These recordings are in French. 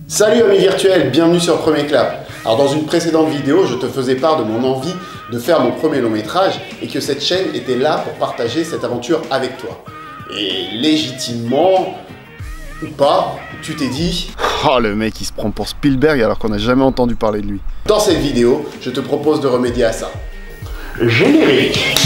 Salut amis virtuels, bienvenue sur Premier Clap. Alors dans une précédente vidéo, je te faisais part de mon envie de faire mon premier long métrage et que cette chaîne était là pour partager cette aventure avec toi. Et légitimement, ou pas, tu t'es dit... Oh le mec il se prend pour Spielberg alors qu'on n'a jamais entendu parler de lui. Dans cette vidéo, je te propose de remédier à ça. Générique.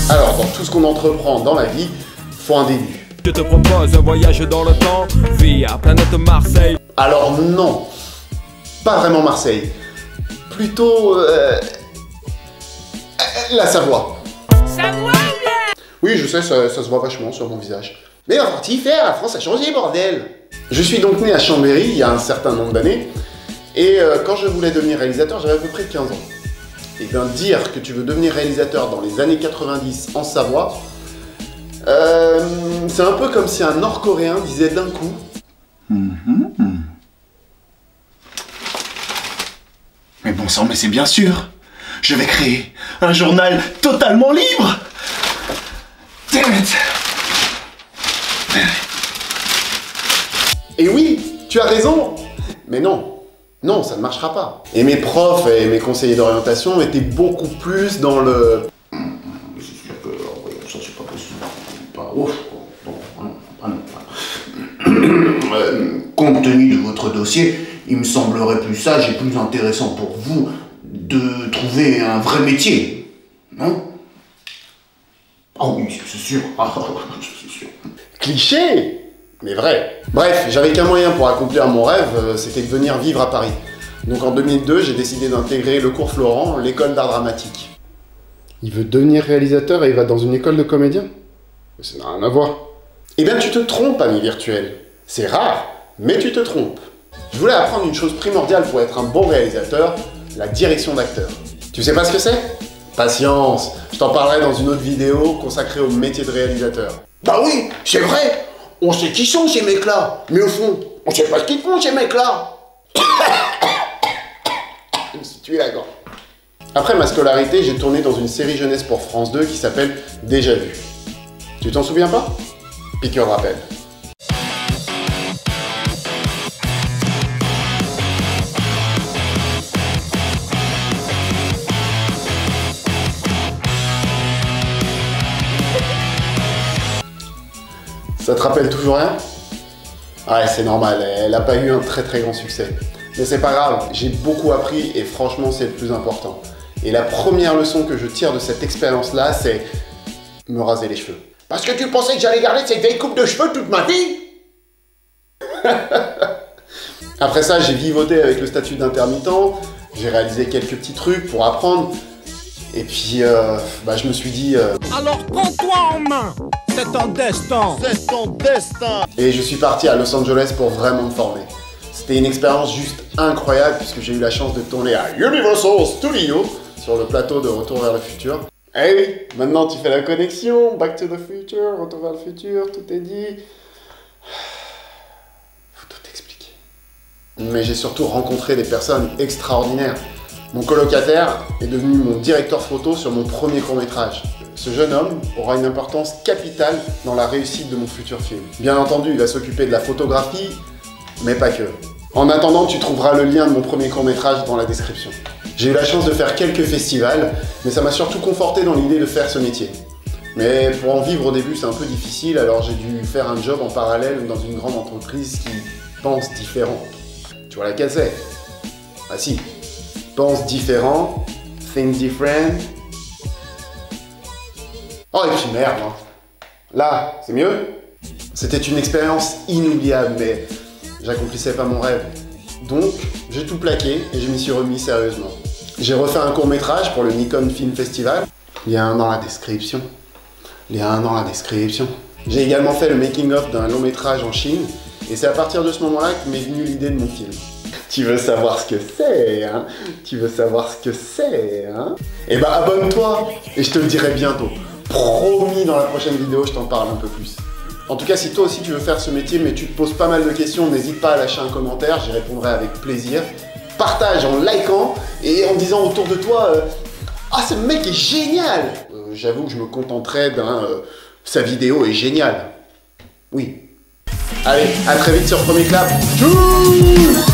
Alors, dans tout ce qu'on entreprend dans la vie, faut un début. Je te propose un voyage dans le temps via planète Marseille. Alors non, pas vraiment Marseille. Plutôt... la Savoie. Savoie ou bien? Oui, je sais, ça se voit vachement sur mon visage. Mais il va falloir y faire, la France a changé, bordel. Je suis donc né à Chambéry il y a un certain nombre d'années. Et quand je voulais devenir réalisateur, j'avais à peu près 15 ans. Et bien dire que tu veux devenir réalisateur dans les années 90 en Savoie, c'est un peu comme si un Nord-Coréen disait d'un coup... Mais bon sang, mais c'est bien sûr. Je vais créer un journal totalement libre. Damn it. Et oui, tu as raison. Mais non, non, ça ne marchera pas. Et mes profs et mes conseillers d'orientation étaient beaucoup plus dans le... C'est sûr que ça c'est pas possible. Pas ouf. Compte tenu de votre dossier, il me semblerait plus sage et plus intéressant pour vous de trouver un vrai métier, non? Oh oui, c'est sûr. C'est sûr. Cliché, mais vrai. Bref, j'avais qu'un moyen pour accomplir mon rêve, c'était de venir vivre à Paris. Donc en 2002, j'ai décidé d'intégrer le cours Florent, l'école d'art dramatique. Il veut devenir réalisateur et il va dans une école de comédien? Ça n'a rien à voir. Eh bien tu te trompes, ami virtuel. C'est rare, mais tu te trompes. Je voulais apprendre une chose primordiale pour être un bon réalisateur, la direction d'acteur. Tu sais pas ce que c'est? Patience, je t'en parlerai dans une autre vidéo consacrée au métier de réalisateur. Bah oui, c'est vrai. On sait qui sont ces mecs-là. Mais au fond, on sait pas ce qu'ils font ces mecs-là. Je me suis tué la gorge. Après ma scolarité, j'ai tourné dans une série jeunesse pour France 2 qui s'appelle Déjà Vu. Tu t'en souviens pas? Piqûre de rappel. Ça te rappelle toujours rien? Ouais, c'est normal, elle a pas eu un très grand succès. Mais c'est pas grave, j'ai beaucoup appris et franchement c'est le plus important. Et la première leçon que je tire de cette expérience-là, c'est me raser les cheveux. Parce que tu pensais que j'allais garder cette vieille coupe de cheveux toute ma vie? Après ça, j'ai vivoté avec le statut d'intermittent, j'ai réalisé quelques petits trucs pour apprendre. Et puis, je me suis dit... Alors prends-toi en main. C'est ton destin. C'est ton destin. Et je suis parti à Los Angeles pour vraiment me former. C'était une expérience juste incroyable puisque j'ai eu la chance de tourner à Universal Studios sur le plateau de Retour vers le futur. Eh oui, maintenant tu fais la connexion, Back to the Future, Retour vers le futur, tout est dit. Faut tout expliquer. Mais j'ai surtout rencontré des personnes extraordinaires. Mon colocataire est devenu mon directeur photo sur mon premier court-métrage. Ce jeune homme aura une importance capitale dans la réussite de mon futur film. Bien entendu, il va s'occuper de la photographie, mais pas que. En attendant, tu trouveras le lien de mon premier court-métrage dans la description. J'ai eu la chance de faire quelques festivals, mais ça m'a surtout conforté dans l'idée de faire ce métier. Mais pour en vivre au début, c'est un peu difficile, alors j'ai dû faire un job en parallèle dans une grande entreprise qui pense différent. Tu vois laquelle c'est? Ah si. Pense différent, think different. Oh et puis merde, hein. Là, c'est mieux? C'était une expérience inoubliable, mais j'accomplissais pas mon rêve. Donc, j'ai tout plaqué et je m'y suis remis sérieusement. J'ai refait un court-métrage pour le Nikon Film Festival. Il y a un dans la description. J'ai également fait le making-of d'un long-métrage en Chine, et c'est à partir de ce moment-là que m'est venue l'idée de mon film. Tu veux savoir ce que c'est, hein? Tu veux savoir ce que c'est, hein? Eh ben abonne-toi et je te le dirai bientôt. Promis, dans la prochaine vidéo, je t'en parle un peu plus. En tout cas, si toi aussi tu veux faire ce métier, mais tu te poses pas mal de questions, n'hésite pas à lâcher un commentaire, j'y répondrai avec plaisir. Partage en likant et en disant autour de toi ah, ce mec est génial. J'avoue que je me contenterais d'un sa vidéo est géniale. Oui. Allez, à très vite sur Premier Clap. Tchou.